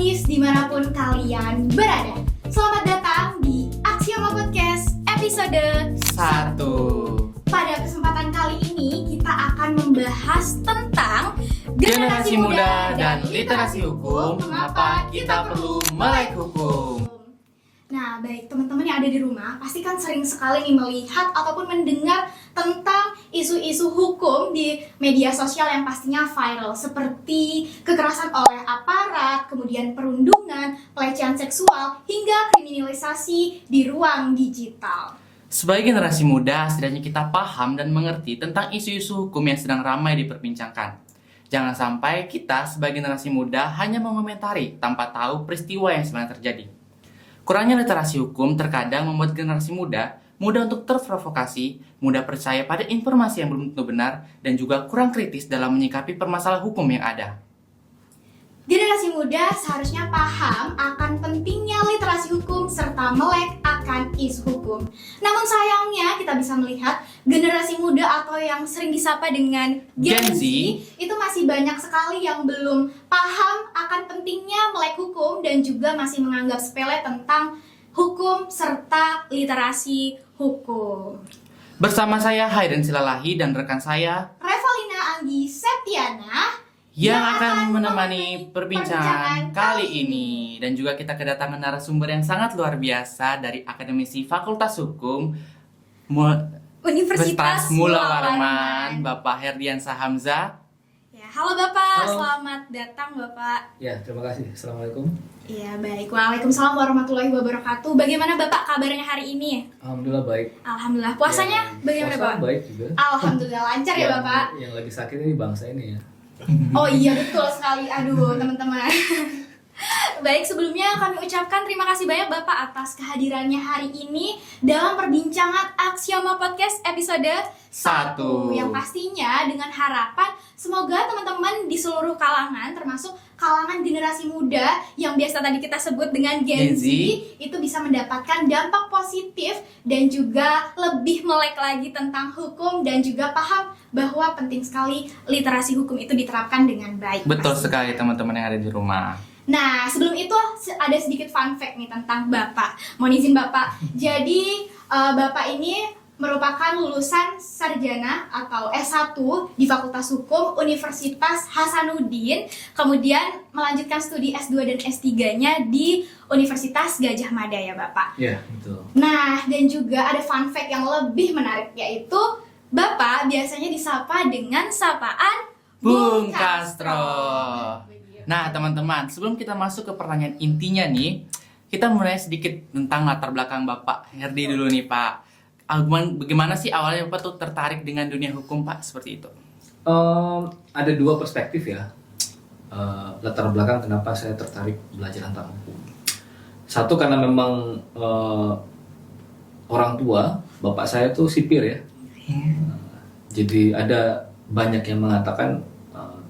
Akis dimanapun kalian berada. Selamat datang di Aksioma Podcast episode 1. Pada kesempatan kali ini kita akan membahas tentang Generasi muda dan literasi hukum, mengapa kita perlu melek hukum. Nah, baik teman-teman yang ada di rumah, pasti kan sering sekali nih melihat ataupun mendengar tentang isu-isu hukum di media sosial yang pastinya viral, seperti kekerasan oleh aparat, kemudian perundungan, pelecehan seksual, hingga kriminalisasi di ruang digital. Sebagai generasi muda, setidaknya kita paham dan mengerti tentang isu-isu hukum yang sedang ramai diperbincangkan. Jangan sampai kita sebagai generasi muda hanya mengomentari tanpa tahu peristiwa yang sebenarnya terjadi. Kurangnya literasi hukum terkadang membuat generasi muda mudah untuk terprovokasi, mudah percaya pada informasi yang belum tentu benar, dan juga kurang kritis dalam menyikapi permasalahan hukum yang ada. Generasi muda seharusnya paham akan pentingnya literasi hukum serta melek akan isu hukum. Namun sayangnya kita bisa melihat generasi muda atau yang sering disapa dengan Gen Z itu masih banyak sekali yang belum paham akan pentingnya melek hukum dan juga masih menganggap sepele tentang hukum serta literasi hukum. Bersama saya Hayden Silalahi dan rekan saya Revalina Anggi Septiana yang akan menemani perbincangan kali ini. Dan juga kita kedatangan narasumber yang sangat luar biasa dari akademisi Fakultas Hukum Universitas Mula Warman, Bapak Herdiansah Hamzah. Ya, halo Bapak, Halo. selamat datang Bapak. Ya, terima kasih. Assalamualaikum. Iya, baik. Waalaikumsalam warahmatullahi wabarakatuh. Bagaimana Bapak kabarnya hari ini? Alhamdulillah baik. Alhamdulillah. Puasanya Yang bagaimana puasa Bapak? baik juga. Alhamdulillah lancar ya Bapak. Yang lagi sakit ini bangsa ini ya. Oh iya betul sekali. Aduh teman-teman. Baik, sebelumnya kami ucapkan terima kasih banyak Bapak atas kehadirannya hari ini dalam perbincangan Aksioma Podcast episode 1. 1. Yang pastinya dengan harapan semoga teman-teman di seluruh kalangan, termasuk kalangan generasi muda yang biasa tadi kita sebut dengan Gen Z, itu bisa mendapatkan dampak positif dan juga lebih melek lagi tentang hukum dan juga paham bahwa penting sekali literasi hukum itu diterapkan dengan baik. Betul Pastinya. sekali teman-teman yang ada di rumah. Nah, sebelum itu ada sedikit fun fact nih tentang Bapak. Mohon izin Bapak. Jadi, Bapak ini merupakan lulusan sarjana atau S1 di Fakultas Hukum Universitas Hasanuddin, kemudian melanjutkan studi S2 dan S3-nya di Universitas Gadjah Mada ya, Bapak. Ya, betul. Nah, dan juga ada fun fact yang lebih menarik, yaitu Bapak biasanya disapa dengan sapaan Bung Castro. Nah teman-teman, sebelum kita masuk ke pertanyaan intinya nih, kita mulai sedikit tentang latar belakang Bapak Herdi dulu nih Pak. Bagaimana sih awalnya Bapak tuh tertarik dengan dunia hukum Pak, seperti itu? Ada dua perspektif ya. Latar belakang kenapa saya tertarik belajar tentang hukum. Satu karena memang orang tua, bapak saya tuh sipir ya. Jadi ada banyak yang mengatakan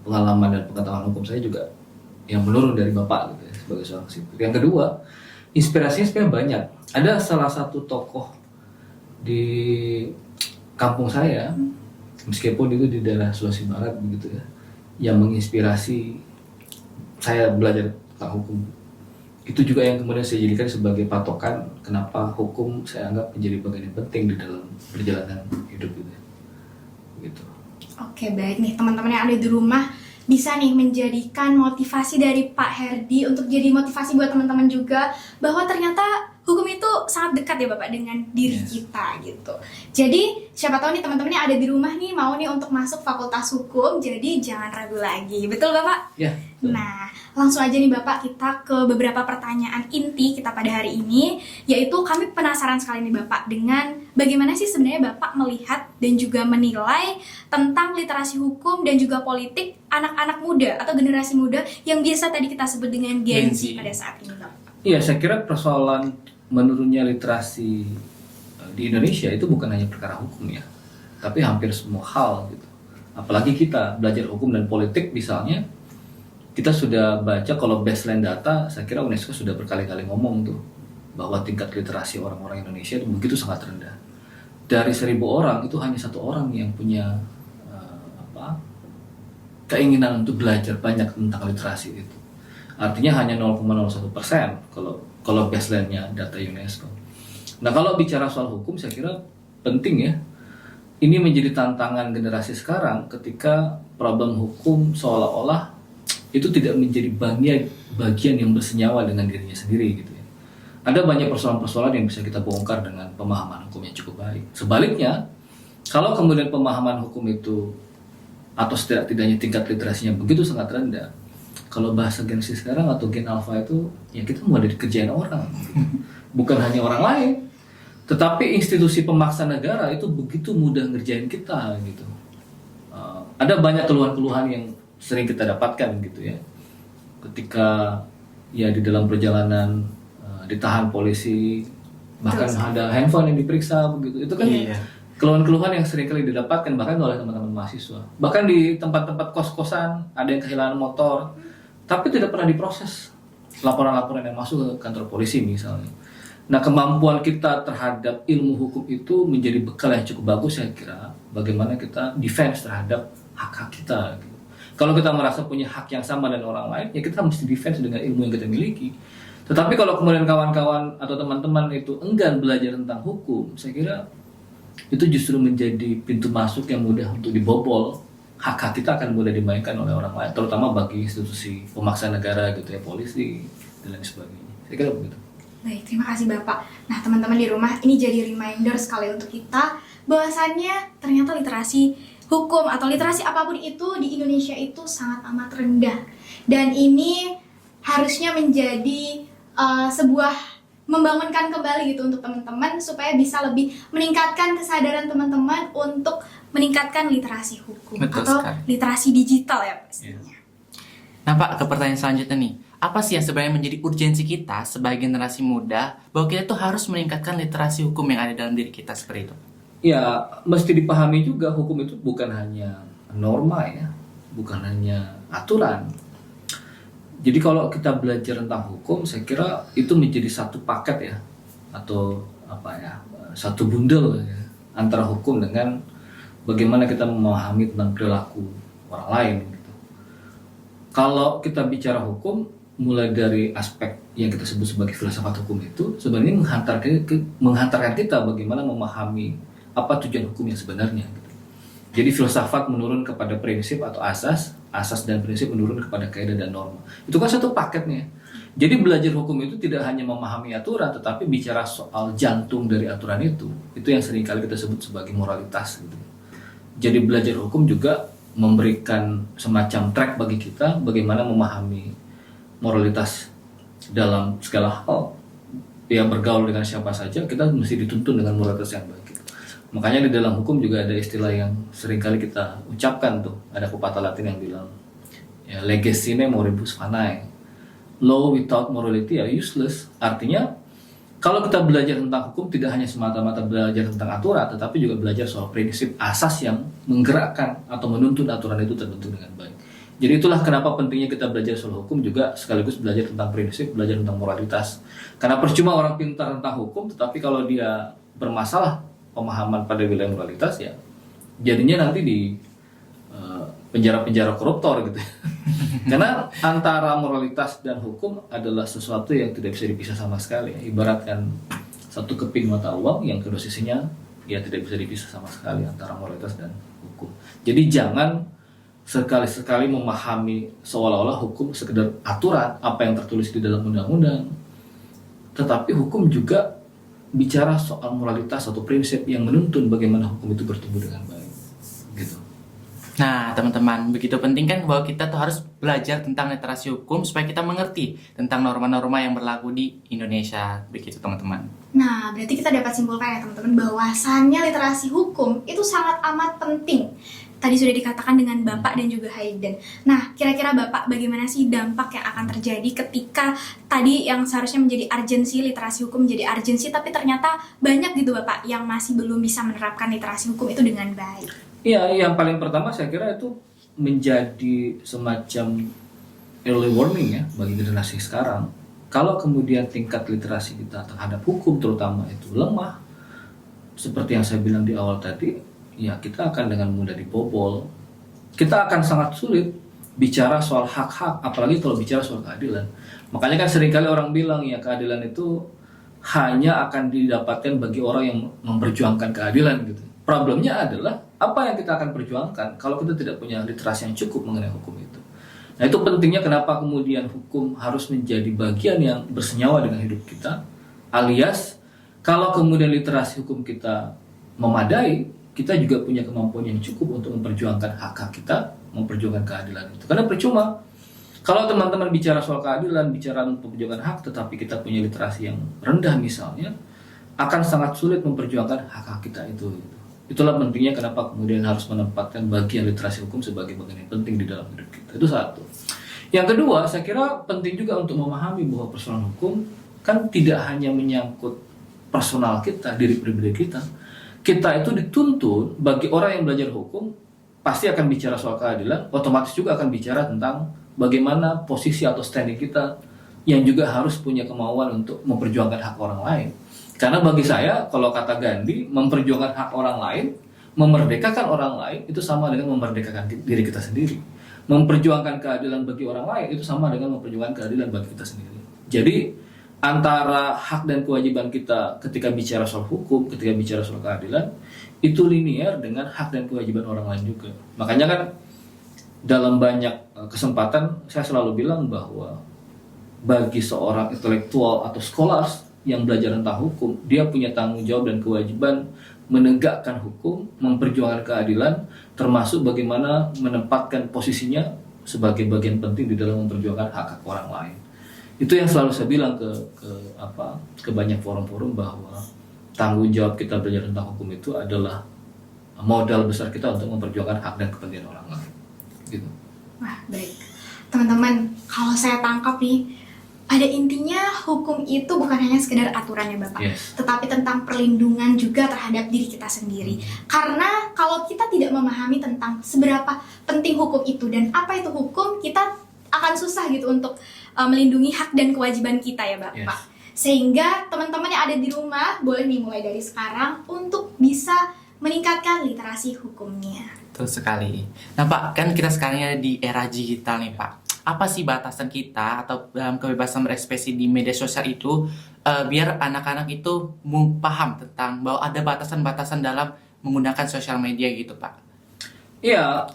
pengalaman dan pengetahuan hukum saya juga yang menurun dari bapak gitu ya, sebagai seorang sipir. Yang kedua, inspirasinya sebenarnya banyak. Ada salah satu tokoh di kampung saya, meskipun itu di daerah Sulawesi Barat begitu ya, yang menginspirasi saya belajar tentang hukum. Itu juga yang kemudian saya jadikan sebagai patokan kenapa hukum saya anggap menjadi bagian yang penting di dalam perjalanan hidup gitu. Gitu. Oke, baik nih teman-teman yang ada di rumah bisa nih menjadikan motivasi dari Pak Herdi untuk jadi motivasi buat teman-teman juga bahwa ternyata hukum itu sangat dekat ya Bapak dengan diri kita gitu. Jadi siapa tahu nih teman-teman yang ada di rumah nih mau nih untuk masuk fakultas hukum, jadi jangan ragu lagi. Betul Bapak? Ya. Betul. Nah, langsung aja nih Bapak kita ke beberapa pertanyaan inti kita pada hari ini, yaitu kami penasaran sekali nih Bapak dengan bagaimana sih sebenarnya Bapak melihat dan juga menilai tentang literasi hukum dan juga politik anak-anak muda atau generasi muda yang biasa tadi kita sebut dengan Gen Z pada saat ini Bapak. Iya, saya kira persoalan menurunnya literasi di Indonesia itu bukan hanya perkara hukum ya, tapi hampir semua hal gitu. Apalagi kita belajar hukum dan politik misalnya, kita sudah baca kalau baseline data, saya kira UNESCO sudah berkali-kali ngomong tuh bahwa tingkat literasi orang-orang Indonesia itu begitu sangat rendah. Dari 1.000 orang itu hanya 1 orang yang punya keinginan untuk belajar banyak tentang literasi itu. Artinya hanya 0,01% kalau baseline-nya data UNESCO. Nah, kalau bicara soal hukum, saya kira penting ya. Ini menjadi tantangan generasi sekarang ketika problem hukum seolah-olah itu tidak menjadi bagian yang bersenyawa dengan dirinya sendiri gitu ya. Ada banyak persoalan-persoalan yang bisa kita bongkar dengan pemahaman hukum yang cukup baik. Sebaliknya, kalau kemudian pemahaman hukum itu atau setidaknya tingkat literasinya begitu sangat rendah, kalau bahasa Gen Z sekarang atau Gen Alpha itu, ya kita mau ada dikerjain orang, bukan hanya orang lain. Tetapi institusi pemaksa negara itu begitu mudah ngerjain kita gitu. Ada banyak keluhan-keluhan yang sering kita dapatkan gitu ya. Ketika ya di dalam perjalanan ditahan polisi, bahkan ada handphone yang diperiksa begitu. Itu kan keluhan-keluhan yang sering kali didapatkan bahkan oleh teman-teman mahasiswa. Bahkan di tempat-tempat kos-kosan ada yang kehilangan motor, tapi tidak pernah diproses. Laporan-laporan yang masuk ke kantor polisi misalnya. Nah, kemampuan kita terhadap ilmu hukum itu menjadi bekal yang cukup bagus saya kira. Bagaimana kita defense terhadap hak-hak kita. Gitu. Kalau kita merasa punya hak yang sama dengan orang lain, ya kita mesti defense dengan ilmu yang kita miliki. Tetapi kalau kemudian kawan-kawan atau teman-teman itu enggan belajar tentang hukum, saya kira itu justru menjadi pintu masuk yang mudah untuk dibobol. Hak-hak kita akan mudah dimainkan oleh orang lain, terutama bagi institusi pemaksa negara gitu ya, polisi dan lain sebagainya. Saya kira begitu. Baik, terima kasih Bapak. Nah, teman-teman di rumah, ini jadi reminder sekali untuk kita bahwasannya ternyata literasi hukum atau literasi apapun itu di Indonesia itu sangat amat rendah. Dan ini harusnya menjadi sebuah membangunkan kembali gitu untuk teman-teman supaya bisa lebih meningkatkan kesadaran teman-teman untuk meningkatkan literasi hukum. Betul atau sekali. literasi digital ya pastinya. Nah Pak, ke pertanyaan selanjutnya nih. Apa sih yang sebenarnya menjadi urgensi kita sebagai generasi muda bahwa kita tuh harus meningkatkan literasi hukum yang ada dalam diri kita seperti itu? Ya, mesti dipahami juga hukum itu bukan hanya norma ya, bukan hanya aturan. Jadi kalau kita belajar tentang hukum, saya kira itu menjadi satu paket ya, atau apa ya, satu bundel ya, antara hukum dengan bagaimana kita memahami tentang perilaku orang lain. Gitu. Kalau kita bicara hukum, mulai dari aspek yang kita sebut sebagai filsafat hukum itu sebenarnya menghantarkan kita bagaimana memahami apa tujuan hukum yang sebenarnya. Gitu. Jadi filsafat menurun kepada prinsip atau asas dan prinsip menurun kepada kaidah dan norma. Itu kan satu paketnya. Jadi belajar hukum itu tidak hanya memahami aturan, tetapi bicara soal jantung dari aturan itu yang seringkali kita sebut sebagai moralitas. Gitu. Jadi belajar hukum juga memberikan semacam track bagi kita bagaimana memahami moralitas dalam segala hal. Yang bergaul dengan siapa saja, kita mesti dituntun dengan moralitas yang baik. Makanya di dalam hukum juga ada istilah yang seringkali kita ucapkan tuh. Ada pepatah Latin yang bilang, ya, leges sine moribus fanae. Law without morality are useless. Artinya, kalau kita belajar tentang hukum tidak hanya semata-mata belajar tentang aturan, tetapi juga belajar soal prinsip asas yang menggerakkan atau menuntun aturan itu terbentuk dengan baik. Jadi itulah kenapa pentingnya kita belajar soal hukum juga sekaligus belajar tentang prinsip, belajar tentang moralitas. Karena percuma orang pintar tentang hukum, tetapi kalau dia bermasalah pemahaman pada wilayah moralitas, ya jadinya nanti di penjara-penjara koruptor gitu. Karena antara moralitas dan hukum adalah sesuatu yang tidak bisa dipisah sama sekali. Ibaratkan satu keping mata uang yang kedua sisinya ya tidak bisa dipisah sama sekali antara moralitas dan hukum. Jadi jangan sekali-sekali memahami seolah-olah hukum sekedar aturan apa yang tertulis di dalam undang-undang, tetapi hukum juga bicara soal moralitas atau prinsip yang menuntun bagaimana hukum itu bertumbuh dengan baik gitu. Nah teman-teman, begitu penting kan bahwa kita tuh harus belajar tentang literasi hukum supaya kita mengerti tentang norma-norma yang berlaku di Indonesia, begitu teman-teman. Nah, berarti kita dapat simpulkan ya teman-teman bahwasannya literasi hukum itu sangat amat penting. Tadi sudah dikatakan dengan Bapak dan juga Hayden. Nah, kira-kira Bapak bagaimana sih dampak yang akan terjadi ketika tadi yang seharusnya menjadi urgensi literasi hukum menjadi urgensi, tapi ternyata banyak gitu Bapak yang masih belum bisa menerapkan literasi hukum itu dengan baik. Iya, yang paling pertama saya kira itu menjadi semacam early warning ya bagi generasi sekarang. Kalau kemudian tingkat literasi kita terhadap hukum terutama itu lemah, seperti yang saya bilang di awal tadi, ya kita akan dengan mudah dibobol. Kita akan sangat sulit bicara soal hak-hak, apalagi kalau bicara soal keadilan. Makanya kan seringkali orang bilang ya keadilan itu hanya akan didapatkan bagi orang yang memperjuangkan keadilan gitu. Problemnya adalah apa yang kita akan perjuangkan kalau kita tidak punya literasi yang cukup mengenai hukum itu. Nah itu pentingnya kenapa kemudian hukum harus menjadi bagian yang bersenyawa dengan hidup kita, alias kalau kemudian literasi hukum kita memadai, kita juga punya kemampuan yang cukup untuk memperjuangkan hak-hak kita, memperjuangkan keadilan itu. Karena percuma kalau teman-teman bicara soal keadilan, bicara memperjuangkan hak, tetapi kita punya literasi yang rendah misalnya, akan sangat sulit memperjuangkan hak-hak kita itu. Itulah pentingnya kenapa kemudian harus menempatkan bagian literasi hukum sebagai bagian yang penting di dalam hidup kita. Itu satu. Yang kedua, saya kira penting juga untuk memahami bahwa persoalan hukum kan tidak hanya menyangkut personal kita, diri pribadi kita. Kita itu dituntut bagi orang yang belajar hukum pasti akan bicara soal keadilan, otomatis juga akan bicara tentang bagaimana posisi atau standing kita yang juga harus punya kemauan untuk memperjuangkan hak orang lain. Karena bagi saya, kalau kata Gandhi, memperjuangkan hak orang lain, memerdekakan orang lain, itu sama dengan memerdekakan diri kita sendiri. Memperjuangkan keadilan bagi orang lain, itu sama dengan memperjuangkan keadilan bagi kita sendiri. Jadi, antara hak dan kewajiban kita ketika bicara soal hukum, ketika bicara soal keadilan, itu linear dengan hak dan kewajiban orang lain juga. Makanya kan, dalam banyak kesempatan, saya selalu bilang bahwa bagi seorang intelektual atau scholars yang belajar tentang hukum, dia punya tanggung jawab dan kewajiban menegakkan hukum, memperjuangkan keadilan, termasuk bagaimana menempatkan posisinya sebagai bagian penting di dalam memperjuangkan hak-hak orang lain. Itu yang selalu saya bilang ke banyak forum-forum bahwa tanggung jawab kita belajar tentang hukum itu adalah modal besar kita untuk memperjuangkan hak dan kepentingan orang lain. Gitu. Wah, baik. Teman-teman, kalau saya tangkap nih, pada intinya hukum itu bukan hanya sekedar aturan ya Bapak, Yes. tetapi tentang perlindungan juga terhadap diri kita sendiri. Karena kalau kita tidak memahami tentang seberapa penting hukum itu dan apa itu hukum, kita akan susah gitu untuk melindungi hak dan kewajiban kita ya Bapak. Yes. Sehingga teman-teman yang ada di rumah boleh dimulai dari sekarang untuk bisa meningkatkan literasi hukumnya. Betul sekali. Nah Pak, kan kita sekarang ada di era digital nih Pak. Apa sih batasan kita atau dalam kebebasan berekspresi di media sosial itu biar anak-anak itu paham tentang bahwa ada batasan-batasan dalam menggunakan sosial media gitu Pak? Iya,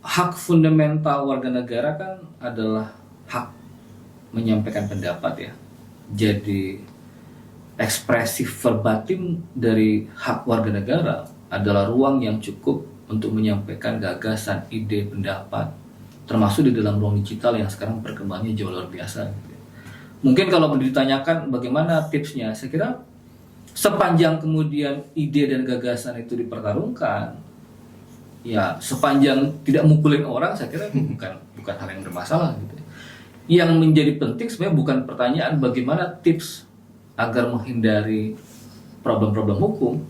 hak fundamental warga negara kan adalah hak menyampaikan pendapat ya. Jadi ekspresif verbatim dari hak warga negara adalah ruang yang cukup untuk menyampaikan gagasan, ide, pendapat, termasuk di dalam ruang digital yang sekarang perkembangannya jauh luar biasa. Mungkin kalau ditanyakan bagaimana tipsnya, saya kira sepanjang kemudian ide dan gagasan itu dipertarungkan, ya sepanjang tidak mukulin orang, saya kira bukan hal yang bermasalah gitu. Yang menjadi penting sebenarnya bukan pertanyaan bagaimana tips agar menghindari problem-problem hukum,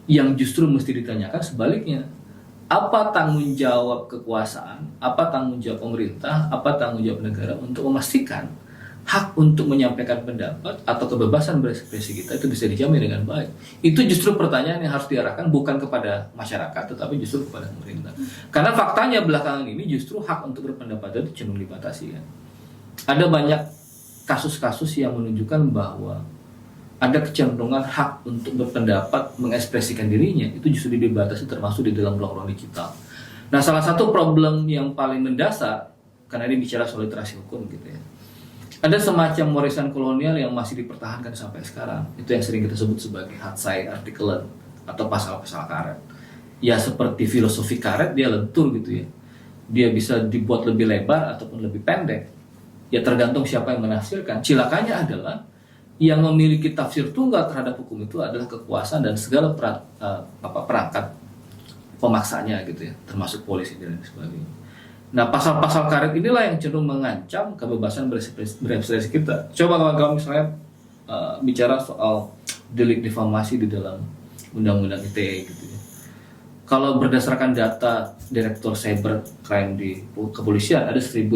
yang justru mesti ditanyakan sebaliknya. Apa tanggung jawab kekuasaan, apa tanggung jawab pemerintah, apa tanggung jawab negara untuk memastikan hak untuk menyampaikan pendapat atau kebebasan berekspresi kita itu bisa dijamin dengan baik. Itu justru pertanyaan yang harus diarahkan bukan kepada masyarakat, tetapi justru kepada pemerintah. Karena faktanya belakangan ini justru hak untuk berpendapat itu cenderung dibatasi kan. Ada banyak kasus-kasus yang menunjukkan bahwa ada kecenderungan hak untuk berpendapat, mengekspresikan dirinya, itu justru dibatasi termasuk di dalam ruang-ruang digital. Nah, salah satu problem yang paling mendasar, karena ini bicara soal literasi hukum gitu ya, ada semacam warisan kolonial yang masih dipertahankan sampai sekarang. Itu yang sering kita sebut sebagai hatsai artikelen atau pasal-pasal karet. Ya seperti filosofi karet, dia lentur gitu ya. Dia bisa dibuat lebih lebar ataupun lebih pendek. Ya tergantung siapa yang menafsirkan. Cilakanya adalah yang memiliki tafsir tunggal terhadap hukum itu adalah kekuasaan dan segala perangkat pemaksanya gitu ya, termasuk polisi dan sebagainya. Nah, pasal-pasal karet inilah yang cenderung mengancam kebebasan berekspresi kita. Coba kawan-kawan misalnya bicara soal delik difamasi di dalam Undang-Undang ITE gitu ya. Kalau berdasarkan data Direktur Cybercrime di Kepolisian, ada 1.500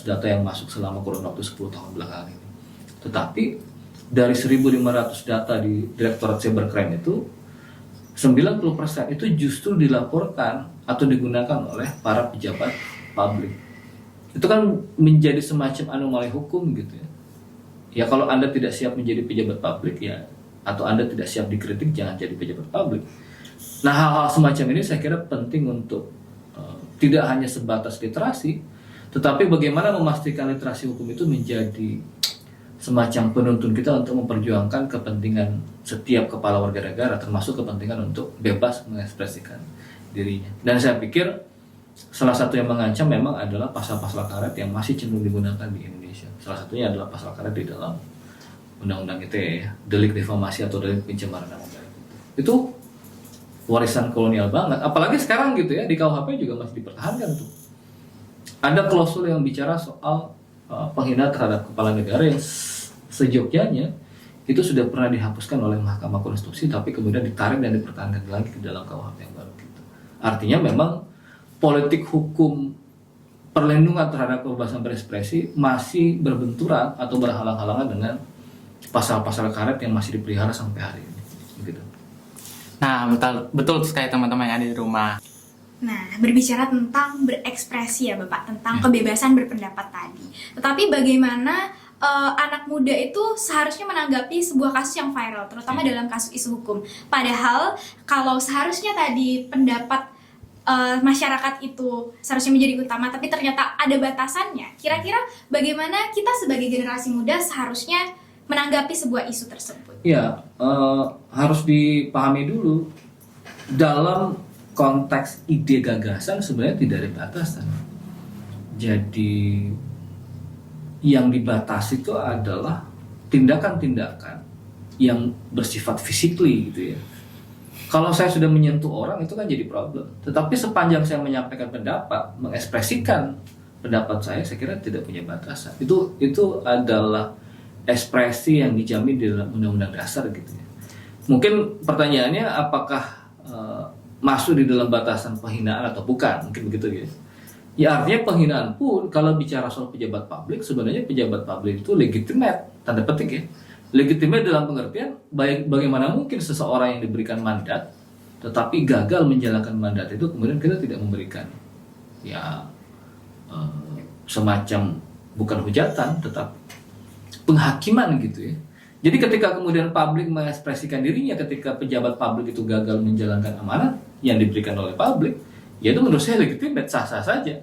data yang masuk selama kurun waktu 10 tahun belakangan ini. Tetapi dari 1.500 data di Direktorat Cybercrime itu 90% itu justru dilaporkan atau digunakan oleh para pejabat publik. Itu kan menjadi semacam anomali hukum gitu ya. Ya kalau Anda tidak siap menjadi pejabat publik ya, atau Anda tidak siap dikritik, jangan jadi pejabat publik. Nah, hal-hal semacam ini saya kira penting untuk tidak hanya sebatas literasi, tetapi bagaimana memastikan literasi hukum itu menjadi semacam penuntun kita untuk memperjuangkan kepentingan setiap kepala warga negara, termasuk kepentingan untuk bebas mengekspresikan dirinya. Dan saya pikir salah satu yang mengancam memang adalah pasal-pasal karet yang masih cenderung digunakan di Indonesia. Salah satunya adalah pasal karet di dalam Undang-Undang ITE, ya, delik difamasi atau delik pencemaran nama baik. Itu warisan kolonial banget. Apalagi sekarang gitu ya, di KUHP juga masih dipertahankan tuh. Ada klausul yang bicara soal penghinaan terhadap kepala negara yang sejogjanya itu sudah pernah dihapuskan oleh Mahkamah Konstitusi, tapi kemudian ditarik dan dipertahankan lagi ke dalam KUHP yang baru gitu. Artinya memang politik hukum perlindungan terhadap kebebasan berekspresi masih berbenturan atau berhalang-halangan dengan pasal-pasal karet yang masih dipelihara sampai hari ini. Gitu. Nah, betul sekali teman-teman yang ada di rumah. Nah, berbicara tentang berekspresi ya Bapak, tentang kebebasan berpendapat tadi. Tetapi bagaimana anak muda itu seharusnya menanggapi sebuah kasus yang viral, terutama dalam kasus isu hukum. Padahal kalau seharusnya tadi pendapat masyarakat itu seharusnya menjadi utama, tapi ternyata ada batasannya. Kira-kira bagaimana kita sebagai generasi muda seharusnya menanggapi sebuah isu tersebut? Ya, harus dipahami dulu dalam konteks ide gagasan sebenarnya tidak ada batasan. Jadi yang dibatasi itu adalah tindakan-tindakan yang bersifat physically gitu ya. Kalau saya sudah menyentuh orang itu kan jadi problem. Tetapi sepanjang saya menyampaikan pendapat, mengekspresikan pendapat saya kira tidak punya batasan. Itu adalah ekspresi yang dijamin di dalam Undang-Undang Dasar gitu ya. Mungkin pertanyaannya apakah masuk di dalam batasan penghinaan atau bukan? Mungkin begitu ya. Ya artinya penghinaan pun kalau bicara soal pejabat publik, sebenarnya pejabat publik itu legitimate, tanda petik ya. Legitimate dalam pengertian bagaimana mungkin seseorang yang diberikan mandat tetapi gagal menjalankan mandat itu kemudian kita tidak memberikan ya semacam bukan hujatan tetapi penghakiman gitu ya. Jadi ketika kemudian publik mengekspresikan dirinya ketika pejabat publik itu gagal menjalankan amanat yang diberikan oleh publik, ya itu menurut saya legitimate, sah-sah saja.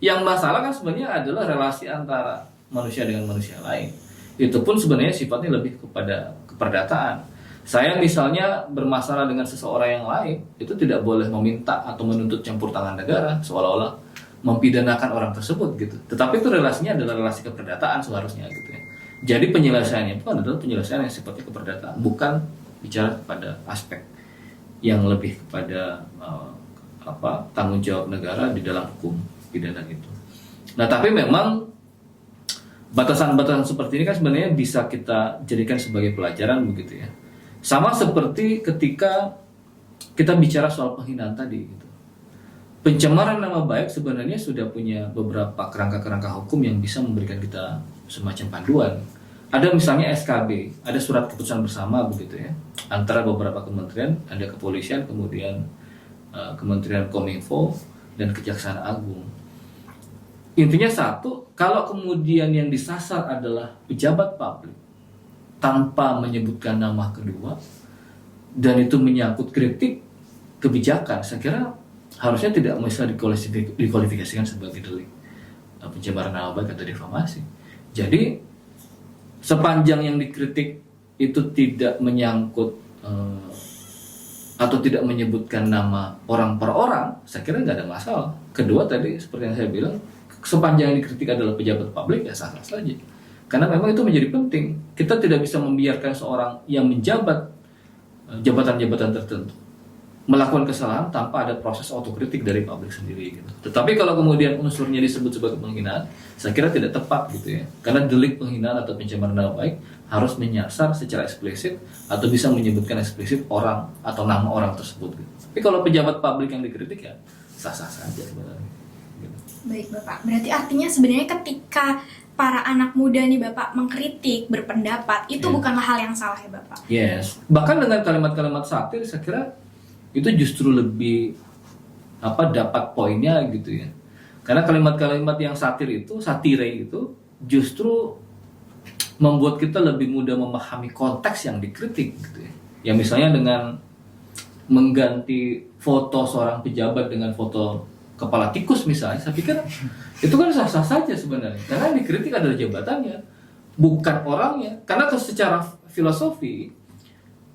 Yang masalah kan sebenarnya adalah relasi antara manusia dengan manusia lain. Itu pun sebenarnya sifatnya lebih kepada keperdataan. Saya misalnya bermasalah dengan seseorang yang lain, itu tidak boleh meminta atau menuntut campur tangan negara, seolah-olah mempidanakan orang tersebut gitu. Tetapi itu relasinya adalah relasi keperdataan seharusnya gitu ya. Jadi penyelesaiannya itu adalah penyelesaian yang sifatnya keperdataan, bukan bicara kepada aspek yang lebih kepada tanggung jawab negara di dalam hukum pidana itu. Nah tapi memang batasan-batasan seperti ini kan sebenarnya bisa kita jadikan sebagai pelajaran begitu ya. Sama seperti ketika kita bicara soal penghinaan tadi gitu. Pencemaran nama baik sebenarnya sudah punya beberapa kerangka-kerangka hukum yang bisa memberikan kita semacam panduan. Ada misalnya SKB, ada surat keputusan bersama begitu ya, antara beberapa kementerian, ada kepolisian, kemudian Kementerian Kominfo dan Kejaksaan Agung. Intinya satu, kalau kemudian yang disasar adalah pejabat publik tanpa menyebutkan nama kedua dan itu menyangkut kritik kebijakan, saya kira harusnya tidak bisa dikualifikasikan sebagai delik pencemaran nama baik atau difamasi. Jadi sepanjang yang dikritik itu tidak menyangkut atau tidak menyebutkan nama orang per orang, saya kira nggak ada masalah. Kedua tadi seperti yang saya bilang, sepanjang yang dikritik adalah pejabat publik ya sah-sah saja. Karena memang itu menjadi penting. Kita tidak bisa membiarkan seorang yang menjabat jabatan-jabatan tertentu melakukan kesalahan tanpa ada proses otokritik dari publik sendiri gitu. Tetapi kalau kemudian unsurnya disebut sebagai penghinaan, saya kira tidak tepat gitu ya. Karena delik penghinaan atau pencemaran nama baik harus menyasar secara eksplisit atau bisa menyebutkan eksplisit orang atau nama orang tersebut gitu. Tapi kalau pejabat publik yang dikritik ya sah-sah saja sebenarnya. Gitu. Baik Bapak, berarti artinya sebenarnya ketika para anak muda nih Bapak mengkritik, berpendapat, itu bukanlah hal yang salah ya Bapak? Yes, bahkan dengan kalimat-kalimat satir saya kira itu justru lebih dapat poinnya gitu ya. Karena kalimat-kalimat yang satire itu justru membuat kita lebih mudah memahami konteks yang dikritik gitu ya. Ya misalnya dengan mengganti foto seorang pejabat dengan foto kepala tikus misalnya, saya pikir itu kan sah-sah saja sebenarnya. Karena yang dikritik adalah jabatannya, bukan orangnya. Karena secara filosofi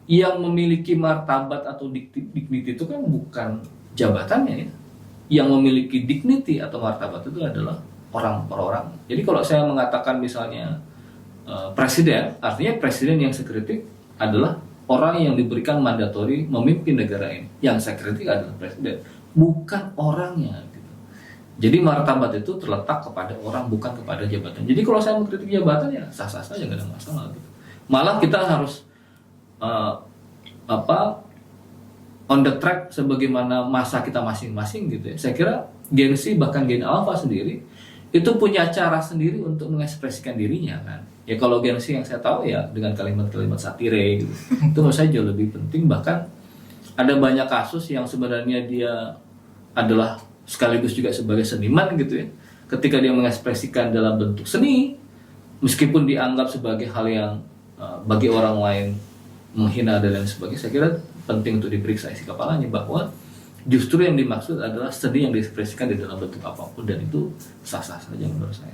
yang memiliki martabat atau dignity itu kan bukan jabatannya ya. Yang memiliki dignity atau martabat itu adalah orang per orang. Jadi kalau saya mengatakan misalnya presiden, artinya presiden yang saya kritik adalah orang yang diberikan mandatori memimpin negara ini. Yang saya kritik adalah presiden, bukan orangnya. Gitu. Jadi martabat itu terletak kepada orang, bukan kepada jabatan. Jadi kalau saya mengkritik jabatan ya sah-sah saja, nggak ada masalah. Gitu. Malah kita harus on the track sebagaimana masa kita masing-masing gitu ya. Saya kira Gen Z bahkan Gen Alpha sendiri itu punya cara sendiri untuk mengekspresikan dirinya kan. Ya kalau Gen Z yang saya tahu ya dengan kalimat-kalimat satire gitu. Itu menurut saya jauh lebih penting. Bahkan ada banyak kasus yang sebenarnya dia adalah sekaligus juga sebagai seniman gitu ya. Ketika dia mengekspresikan dalam bentuk seni, meskipun dianggap sebagai hal yang bagi orang lain menghina dan lain sebagainya, saya kira penting untuk diperiksa isi kepalanya bahwa justru yang dimaksud adalah seni yang diekspresikan di dalam bentuk apapun, dan itu sah-sah saja menurut saya.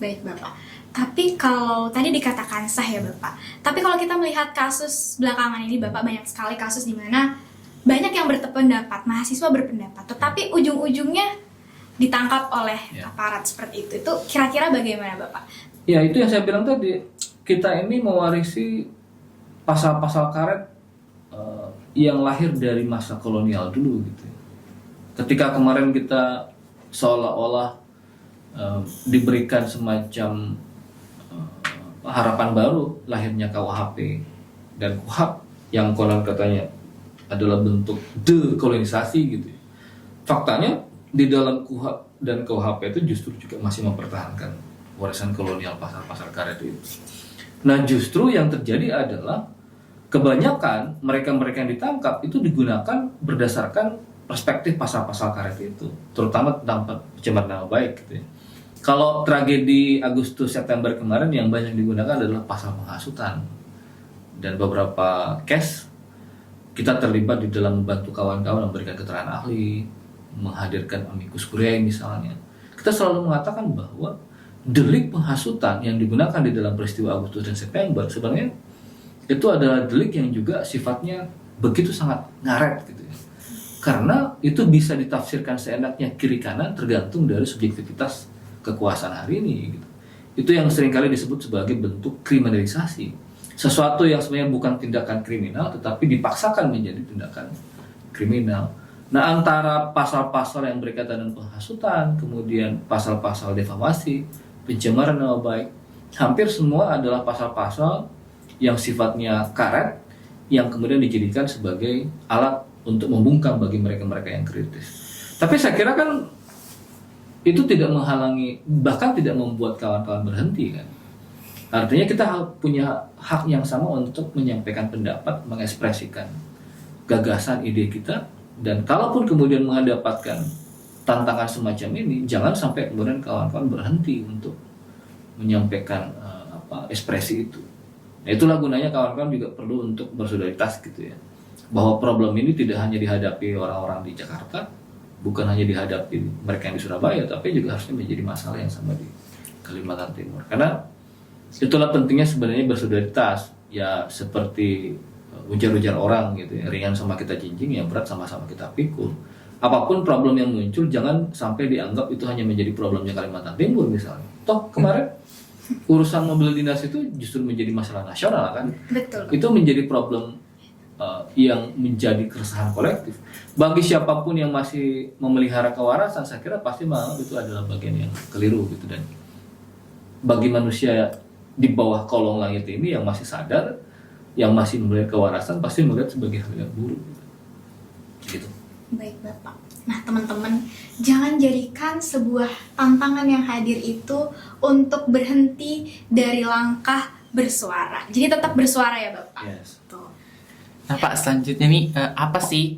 Baik Bapak. Tapi kalau tadi dikatakan sah ya Bapak. Tapi kalau kita melihat kasus belakangan ini Bapak, banyak sekali kasus di mana banyak yang berpendapat, mahasiswa berpendapat, tetapi ujung-ujungnya ditangkap oleh aparat seperti itu. Itu kira-kira bagaimana Bapak? Ya itu yang saya bilang tadi, kita ini mewarisi pasal-pasal karet yang lahir dari masa kolonial dulu gitu. Ketika kemarin kita seolah-olah diberikan semacam harapan baru lahirnya KUHP dan KUHAP yang konon katanya adalah bentuk dekolonisasi gitu. Faktanya di dalam KUHAP dan KUHP itu justru juga masih mempertahankan warisan kolonial pasal-pasal karet itu. Nah justru yang terjadi adalah kebanyakan mereka-mereka yang ditangkap itu digunakan berdasarkan perspektif pasal-pasal karet itu, terutama tentang pencemaran nama baik gitu ya. Kalau tragedi Agustus September kemarin yang banyak digunakan adalah pasal penghasutan, dan beberapa case kita terlibat di dalam membantu kawan-kawan memberikan keterangan ahli, menghadirkan amicus curiae misalnya. Kita selalu mengatakan bahwa delik penghasutan yang digunakan di dalam peristiwa Agustus dan September sebenarnya itu adalah delik yang juga sifatnya begitu sangat ngaret gitu ya. Karena itu bisa ditafsirkan seenaknya kiri kanan tergantung dari subjektivitas kekuasaan hari ini gitu. Itu yang seringkali disebut sebagai bentuk kriminalisasi. Sesuatu yang sebenarnya bukan tindakan kriminal tetapi dipaksakan menjadi tindakan kriminal. Nah, antara pasal-pasal yang berkaitan dengan penghasutan, kemudian pasal-pasal defamasi, pencemaran nama baik, hampir semua adalah pasal-pasal yang sifatnya karet yang kemudian dijadikan sebagai alat untuk membungkam bagi mereka-mereka yang kritis. Tapi saya kira kan itu tidak menghalangi, bahkan tidak membuat kawan-kawan berhenti kan. Artinya kita punya hak yang sama untuk menyampaikan pendapat, mengekspresikan gagasan ide kita, dan kalaupun kemudian mendapatkan tantangan semacam ini, jangan sampai kemudian kawan-kawan berhenti untuk menyampaikan ekspresi itu. Nah, itulah gunanya kawan-kawan juga perlu untuk bersolidaritas gitu ya. Bahwa problem ini tidak hanya dihadapi orang-orang di Jakarta, bukan hanya dihadapi mereka yang di Surabaya, tapi juga harusnya menjadi masalah yang sama di Kalimantan Timur. Karena itulah pentingnya sebenarnya bersolidaritas, ya seperti ujar-ujar orang gitu ya, ringan sama kita jinjing, yang berat sama-sama kita pikul. Apapun problem yang muncul, jangan sampai dianggap itu hanya menjadi problemnya Kalimantan Timur misalnya. Toh kemarin urusan mobil dinas itu justru menjadi masalah nasional kan. Betul. Itu menjadi problem yang menjadi keresahan kolektif. Bagi siapapun yang masih memelihara kewarasan, saya kira pasti menganggap itu adalah bagian yang keliru gitu. Dan bagi manusia di bawah kolong langit ini yang masih sadar, yang masih melihat kewarasan, pasti melihat sebagai hal yang buruk gitu. Baik Bapak. Nah teman-teman, jangan jadikan sebuah tantangan yang hadir itu untuk berhenti dari langkah bersuara. Jadi tetap bersuara ya Bapak. Yes. Tuh. Nah Pak, selanjutnya nih apa sih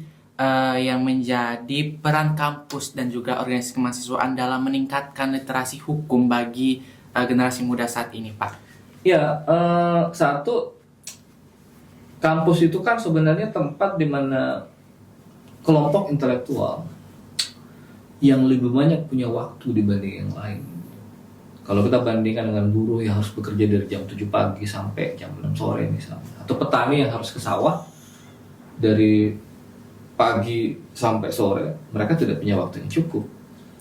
yang menjadi peran kampus dan juga organisasi kemahasiswaan dalam meningkatkan literasi hukum bagi generasi muda saat ini, Pak? Ya, satu, kampus itu kan sebenarnya tempat di mana kelompok intelektual yang lebih banyak punya waktu dibanding yang lain. Kalau kita bandingkan dengan buruh yang harus bekerja dari jam 7 pagi sampai jam 6 sore misalnya, atau petani yang harus ke sawah dari pagi sampai sore, mereka tidak punya waktu yang cukup.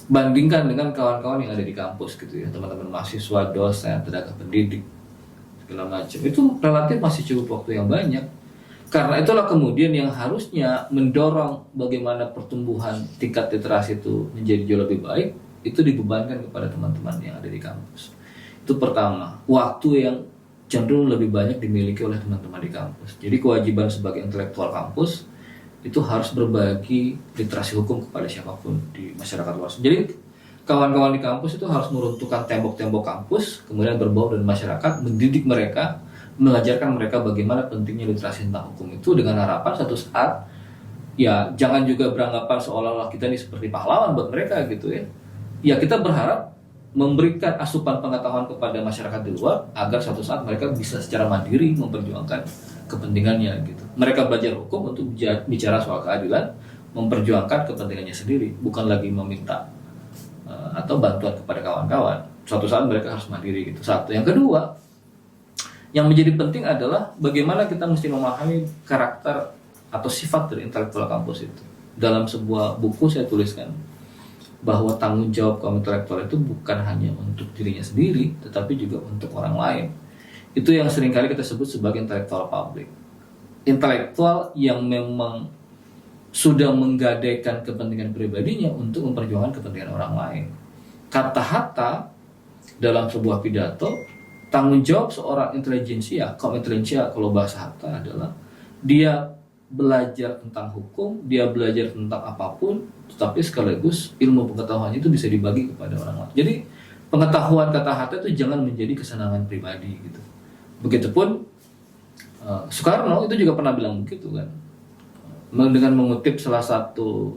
Bandingkan dengan kawan-kawan yang ada di kampus gitu ya, teman-teman mahasiswa, dosen, tenaga pendidik, segala macam. Itu relatif masih cukup waktu yang banyak. Karena itulah kemudian yang harusnya mendorong bagaimana pertumbuhan tingkat literasi itu menjadi jauh lebih baik, itu dibebankan kepada teman-teman yang ada di kampus. Itu pertama, waktu yang cenderung lebih banyak dimiliki oleh teman-teman di kampus. Jadi kewajiban sebagai intelektual kampus itu harus berbagi literasi hukum kepada siapapun di masyarakat luas. Jadi kawan-kawan di kampus itu harus meruntuhkan tembok-tembok kampus, kemudian berbau dan masyarakat, mendidik mereka, mengajarkan mereka bagaimana pentingnya literasi tentang hukum itu, dengan harapan satu saat ya jangan juga beranggapan seolah-olah kita ini seperti pahlawan buat mereka gitu ya. Ya kita berharap memberikan asupan pengetahuan kepada masyarakat di luar agar suatu saat mereka bisa secara mandiri memperjuangkan kepentingannya gitu. Mereka belajar hukum untuk bicara soal keadilan, memperjuangkan kepentingannya sendiri, bukan lagi meminta atau bantuan kepada kawan-kawan. Suatu saat mereka harus mandiri gitu. Satu. Yang kedua, yang menjadi penting adalah bagaimana kita mesti memahami karakter atau sifat dari intelektual kampus itu. Dalam sebuah buku saya tuliskan bahwa tanggung jawab kaum intelektual itu bukan hanya untuk dirinya sendiri, tetapi juga untuk orang lain. Itu yang seringkali kita sebut sebagai intelektual publik. Intelektual yang memang sudah menggadaikan kepentingan pribadinya untuk memperjuangkan kepentingan orang lain. Kata Hatta dalam sebuah pidato, tanggung jawab seorang intelijensia, kaum intelijensia kalau bahasa Hatta adalah dia belajar tentang hukum, dia belajar tentang apapun, tetapi sekaligus ilmu pengetahuannya itu bisa dibagi kepada orang lain. Jadi pengetahuan kata Hatta itu jangan menjadi kesenangan pribadi gitu. Begitupun Soekarno itu juga pernah bilang begitu kan, dengan mengutip salah satu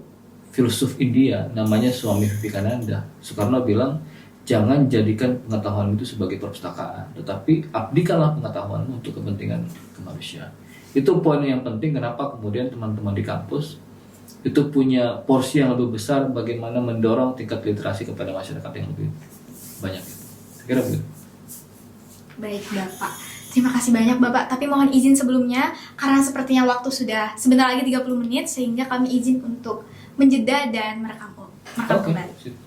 filsuf India namanya Swami Vivekananda. Soekarno bilang, jangan jadikan pengetahuan itu sebagai perpustakaan, tetapi abdikanlah pengetahuanmu untuk kepentingan kemanusiaan. Itu poin yang penting kenapa kemudian teman-teman di kampus itu punya porsi yang lebih besar bagaimana mendorong tingkat literasi kepada masyarakat yang lebih banyak. Saya kira begitu. Baik Bapak, terima kasih banyak Bapak. Tapi mohon izin sebelumnya, karena sepertinya waktu sudah sebentar lagi 30 menit, sehingga kami izin untuk menjeda dan merekam kembali.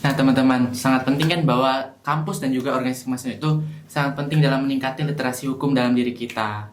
Nah teman-teman, sangat penting kan bahwa kampus dan juga organisasi kemahasiswaan itu sangat penting dalam meningkatkan literasi hukum dalam diri kita.